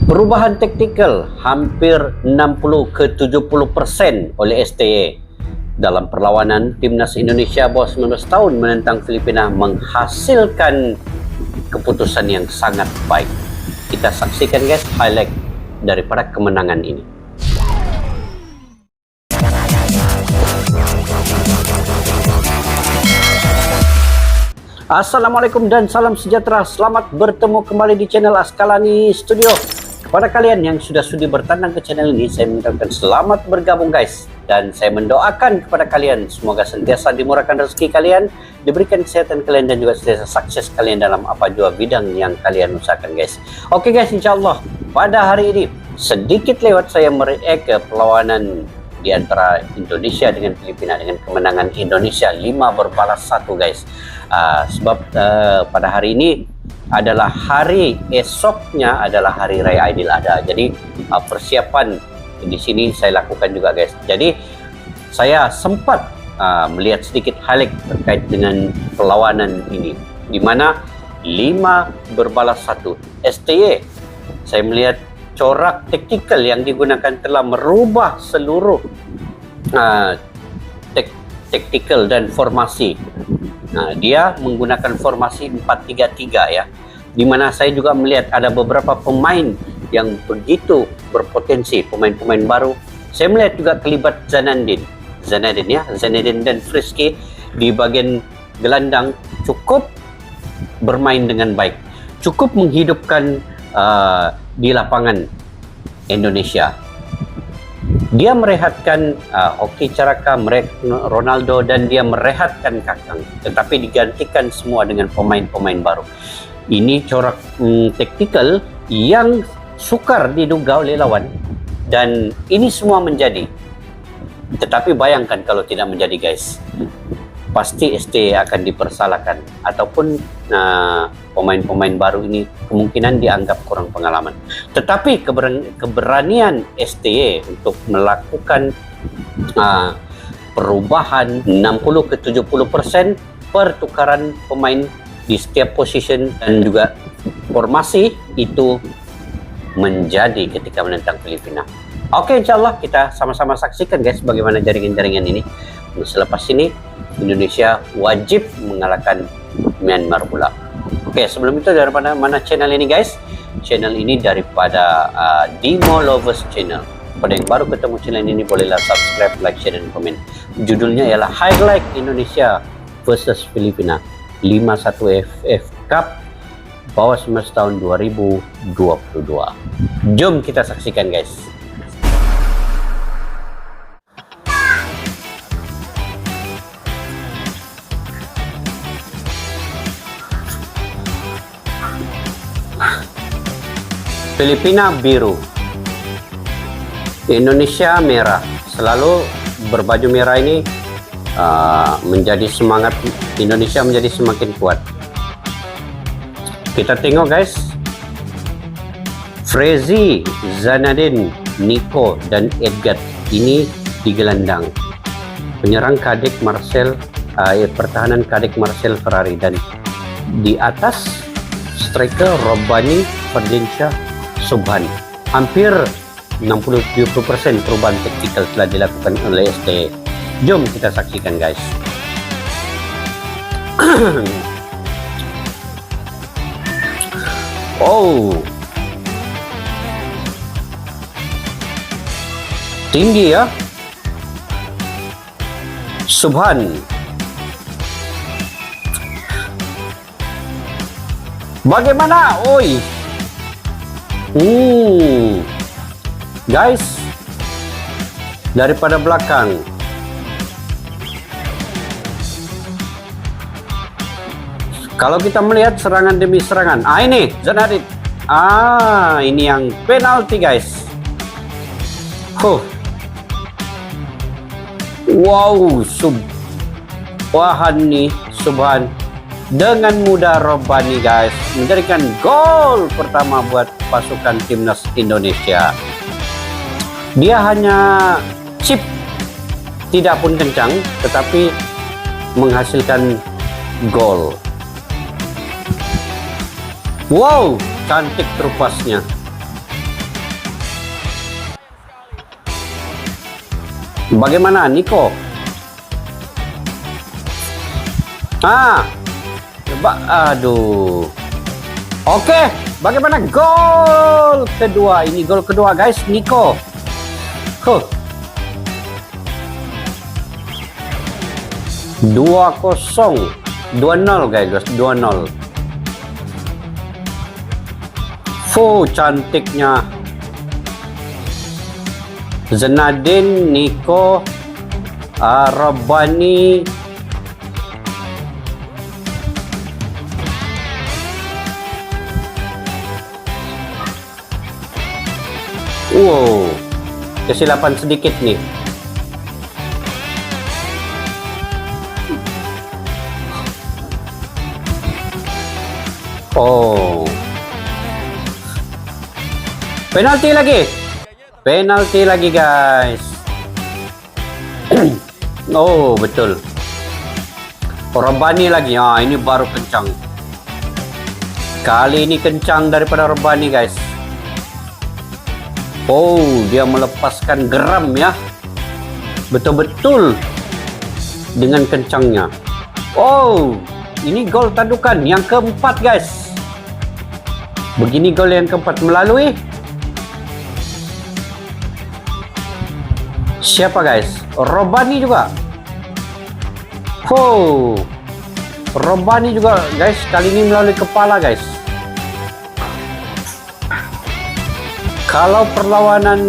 Perubahan taktikal hampir 60 ke 70% oleh STY dalam perlawanan timnas Indonesia bawah 19 tahun menentang Filipina menghasilkan keputusan yang sangat baik. Kita saksikan guys highlight daripada kemenangan ini. Assalamualaikum dan salam sejahtera. Selamat bertemu kembali di channel Askalani Studio. Kepada kalian yang sudah sudi bertandang ke channel ini, saya mengucapkan selamat bergabung guys. Dan saya mendoakan kepada kalian semoga sentiasa dimurahkan rezeki kalian, diberikan kesehatan kalian dan juga sentiasa sukses kalian dalam apa jua bidang yang kalian usahakan guys. Oke guys, insyaallah pada hari ini sedikit lewat saya mereact ke perlawanan di antara Indonesia dengan Filipina dengan kemenangan Indonesia 5-1 guys. Sebab pada hari ini adalah hari esoknya adalah hari raya Idul Adha. Jadi persiapan di sini saya lakukan juga guys. Jadi saya sempat melihat sedikit highlight terkait dengan perlawanan ini di mana 5-1 STY. Saya melihat corak taktikal yang digunakan telah merubah seluruh taktikal dan formasi. Dia menggunakan formasi 4-3-3 ya, di mana saya juga melihat ada beberapa pemain yang begitu berpotensi, pemain-pemain baru. Saya melihat juga terlibat Zanadin dan Frisky di bagian gelandang cukup bermain dengan baik, cukup menghidupkan di lapangan Indonesia. Dia merehatkan Hoki Caraka, Ronaldo, dan dia merehatkan Kakang, tetapi digantikan semua dengan pemain-pemain baru. Ini corak taktikal yang sukar diduga oleh lawan, dan ini semua menjadi. Tetapi bayangkan kalau tidak menjadi guys, pasti STY akan dipersalahkan, ataupun pemain-pemain baru ini kemungkinan dianggap kurang pengalaman. Tetapi keberanian STY untuk melakukan perubahan 60 ke 70% pertukaran pemain di setiap position dan juga formasi itu menjadi ketika menentang Filipina. Oke, insyaallah kita sama-sama saksikan guys bagaimana jaringan-jaringan ini. Selepas ini Indonesia wajib mengalahkan Myanmar pula. Oke, sebelum itu daripada mana channel ini guys? Channel ini daripada Dimo Lovers Channel. Pada yang baru ketemu channel ini bolehlah subscribe, like, share, dan komen. Judulnya ialah Highlight Indonesia versus Filipina 5-1 AFF Cup bawah 19 tahun 2022. Jom kita saksikan guys. Filipina biru, Indonesia merah. Selalu berbaju merah ini menjadi semangat Indonesia menjadi semakin kuat. Kita tengok guys, Frezi, Zanadin, Nico, dan Edgar ini di gelandang. Penyerang Kadek Marcel, pertahanan Kadek Marcel Ferrari, dan di atas striker Robbani, Ferdinand, Subhan. Hampir 60-70% perubahan taktikal telah dilakukan oleh STY. Jom kita saksikan guys. Oh, tinggi ya Subhan. Bagaimana? Oi. Guys, daripada belakang kalau kita melihat serangan demi serangan, ini Zanadin, ini yang penalti guys. Wow, Subhan dengan mudah Robbani guys menjadikan gol pertama buat pasukan timnas Indonesia. Dia hanya chip, tidak pun kencang, tetapi menghasilkan gol. Wow, cantik terupasnya. Bagaimana Nico? Aduh. Oke, bagaimana gol kedua? Ini gol kedua guys, Nico. 2-0, 2-0 guys, 2-0. Cantiknya. Zenadin, Nico, Rabbani. Wow, kesilapan sedikit nih. Oh, penalti lagi guys. Oh betul, Rabbani lagi. Ini baru kencang. Kali ini kencang daripada Rabbani guys. Oh, dia melepaskan geram ya, betul-betul dengan kencangnya. Oh, ini gol tandukan yang keempat guys. Begini gol yang keempat melalui siapa guys? Rabbani juga. Oh, Rabbani juga guys. Kali ini melalui kepala guys. Kalau perlawanan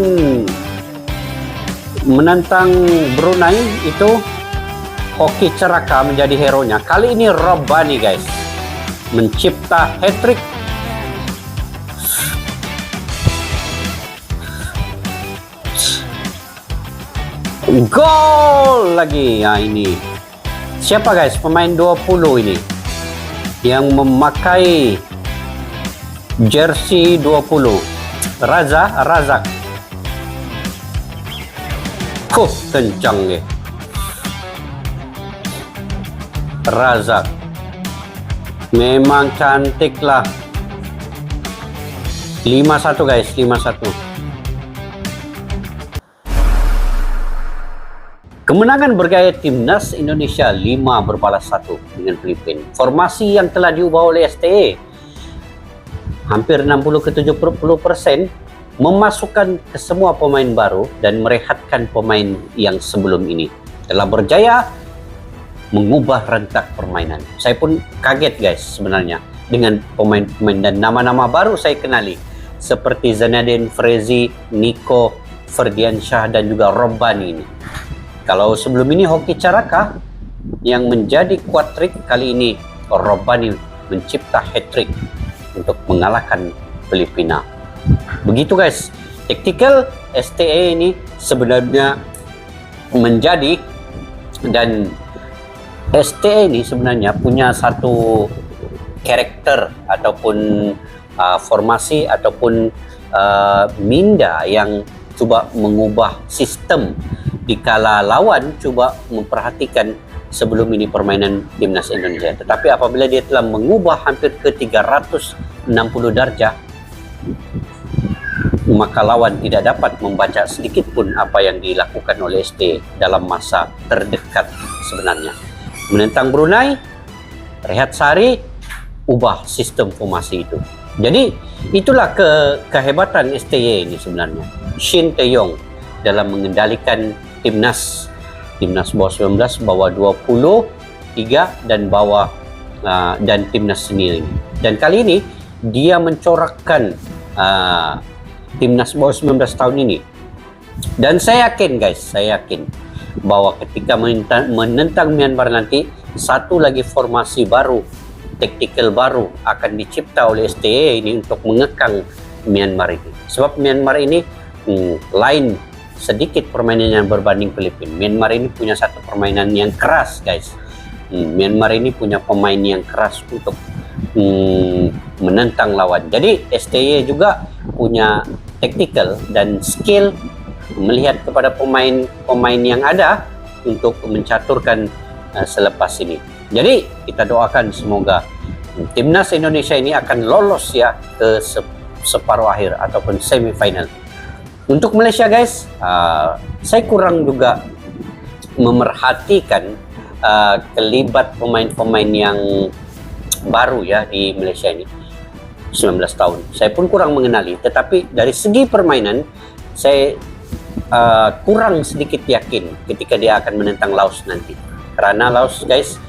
menantang Brunei itu Hoki Caraka menjadi hero-nya. Kali ini Rabbani guys mencipta hat-trick. Gol lagi. Ini siapa guys? Pemain 20 ini yang memakai jersey 20. Razak. Kencang ya. Razak. Memang cantik lah. 5-1 guys, 5-1. Kemenangan bergaya timnas Indonesia 5-1 dengan Filipina. Formasi yang telah diubah oleh STE hampir 60-70% memasukkan ke semua pemain baru dan merehatkan pemain yang sebelum ini. Telah berjaya mengubah rentak permainan. Saya pun kaget guys sebenarnya dengan pemain-pemain dan nama-nama baru saya kenali seperti Zenadin, Frezi, Nico, Ferdiansyah dan juga Rabbani ini. Kalau sebelum ini Hoki Caraka yang menjadi quad-trick, kali ini Rabbani mencipta hat-trick untuk mengalahkan Filipina. Begitu guys, tactical STE ini sebenarnya menjadi, dan STE ini sebenarnya punya satu karakter ataupun formasi ataupun minda yang coba mengubah sistem dikala lawan coba memperhatikan sebelum ini permainan timnas Indonesia. Tetapi apabila dia telah mengubah hampir ke 360 darjah, maka lawan tidak dapat membaca sedikit pun apa yang dilakukan oleh ST dalam masa terdekat sebenarnya. Menentang Brunei, Rehat Sari, ubah sistem formasi itu. Jadi itulah kehebatan STY ini sebenarnya. Shin Tae-yong dalam mengendalikan timnas bawah 19, bawah 23 dan bawah dan timnas sendiri. Dan kali ini dia mencorakkan timnas bawah 19 tahun ini. Dan saya yakin guys, bahwa ketika menentang Myanmar nanti, satu lagi formasi baru, taktikal baru akan dicipta oleh STY ini untuk mengekang Myanmar ini. Sebab Myanmar ini lain sedikit permainannya berbanding Filipina. Myanmar ini punya satu permainan yang keras guys. Myanmar ini punya pemain yang keras untuk menentang lawan. Jadi STY juga punya taktikal dan skill melihat kepada pemain-pemain yang ada untuk mencaturkan selepas ini. Jadi kita doakan semoga timnas Indonesia ini akan lolos ya ke separuh akhir ataupun semifinal. Untuk Malaysia guys, saya kurang juga memerhatikan kelibat pemain-pemain yang baru ya di Malaysia ini, 19 tahun. Saya pun kurang mengenali, tetapi dari segi permainan saya kurang sedikit yakin ketika dia akan menentang Laos nanti. Karena Laos, guys,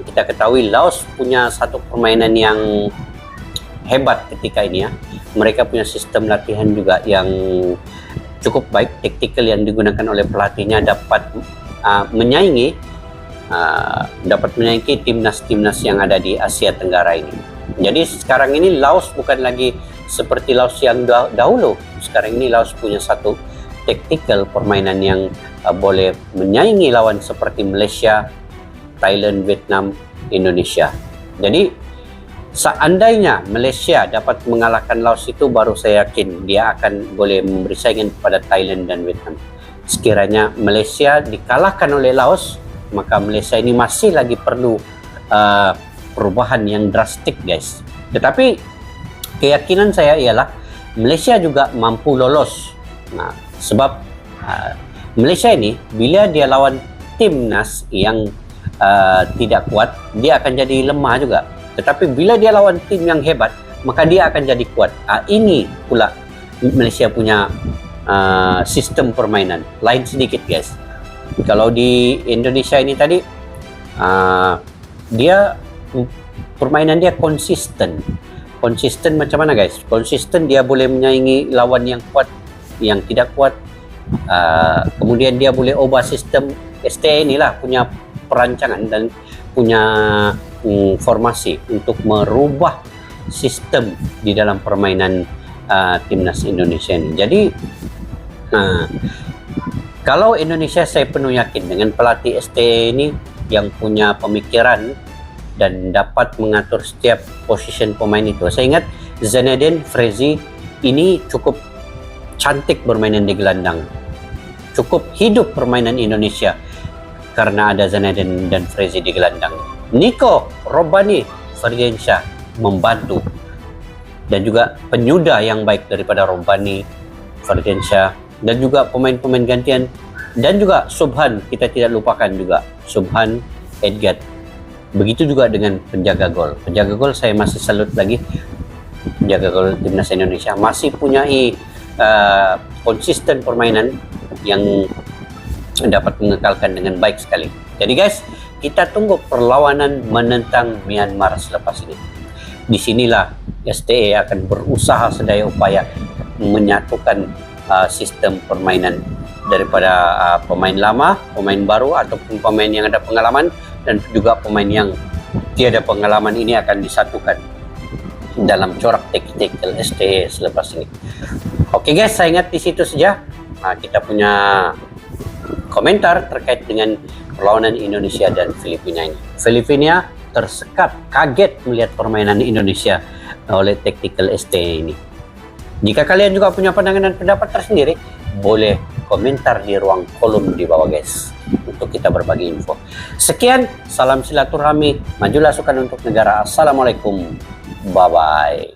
kita ketahui Laos punya satu permainan yang hebat ketika ini ya. Mereka punya sistem latihan juga yang cukup baik, taktikal yang digunakan oleh pelatihnya dapat menyaingi timnas-timnas yang ada di Asia Tenggara ini. Jadi sekarang ini Laos bukan lagi seperti Laos yang dahulu. Sekarang ini Laos punya satu taktikal permainan yang boleh menyaingi lawan seperti Malaysia, Thailand, Vietnam, Indonesia. Jadi seandainya Malaysia dapat mengalahkan Laos, itu baru saya yakin dia akan boleh memberi saingan kepada Thailand dan Vietnam. Sekiranya Malaysia dikalahkan oleh Laos, maka Malaysia ini masih lagi perlu perubahan yang drastik, guys. Tetapi keyakinan saya ialah Malaysia juga mampu lolos. Nah, sebab Malaysia ini bila dia lawan timnas yang tidak kuat, dia akan jadi lemah juga. Tetapi bila dia lawan tim yang hebat, maka dia akan jadi kuat. Ini pula Malaysia punya sistem permainan lain sedikit, guys. Kalau di Indonesia ini tadi dia permainan dia konsisten macam mana, guys? Konsisten, dia boleh menyaingi lawan yang kuat, yang tidak kuat. Kemudian dia boleh ubah sistem. STA inilah punya perancangan dan punya formasi untuk merubah sistem di dalam permainan timnas Indonesia ini. Jadi kalau Indonesia, saya penuh yakin dengan pelatih STA ini yang punya pemikiran dan dapat mengatur setiap position pemain itu. Saya ingat Zainuddin Frezi ini cukup cantik bermainan di gelandang, cukup hidup permainan Indonesia karena ada Zainuddin dan Frezi di gelandang. Nico Robani Fardiansyah membantu, dan juga penyudah yang baik daripada Robani Fardiansyah, dan juga pemain-pemain gantian, dan juga Subhan, kita tidak lupakan juga Subhan Edgard. Begitu juga dengan penjaga gol. Penjaga gol saya masih salut lagi. Penjaga gol timnas Indonesia masih punya konsisten permainan yang dapat mengekalkan dengan baik sekali. Jadi guys, kita tunggu perlawanan menentang Myanmar selepas ini. Di sinilah STA akan berusaha sedaya upaya menyatukan sistem permainan daripada pemain lama, pemain baru, ataupun pemain yang ada pengalaman, dan juga pemain yang tiada pengalaman ini akan disatukan dalam corak taktikal STA selepas ini. Oke guys, saya ingat di situ saja kita punya komentar terkait dengan perlawanan Indonesia dan Filipina ini. Filipina tersekat, kaget melihat permainan Indonesia oleh taktikal STA ini. Jika kalian juga punya pandangan dan pendapat tersendiri, boleh komentar di ruang kolom di bawah, guys, untuk kita berbagi info. Sekian, salam silaturahmi, majulah sukan untuk negara. Assalamualaikum, bye-bye.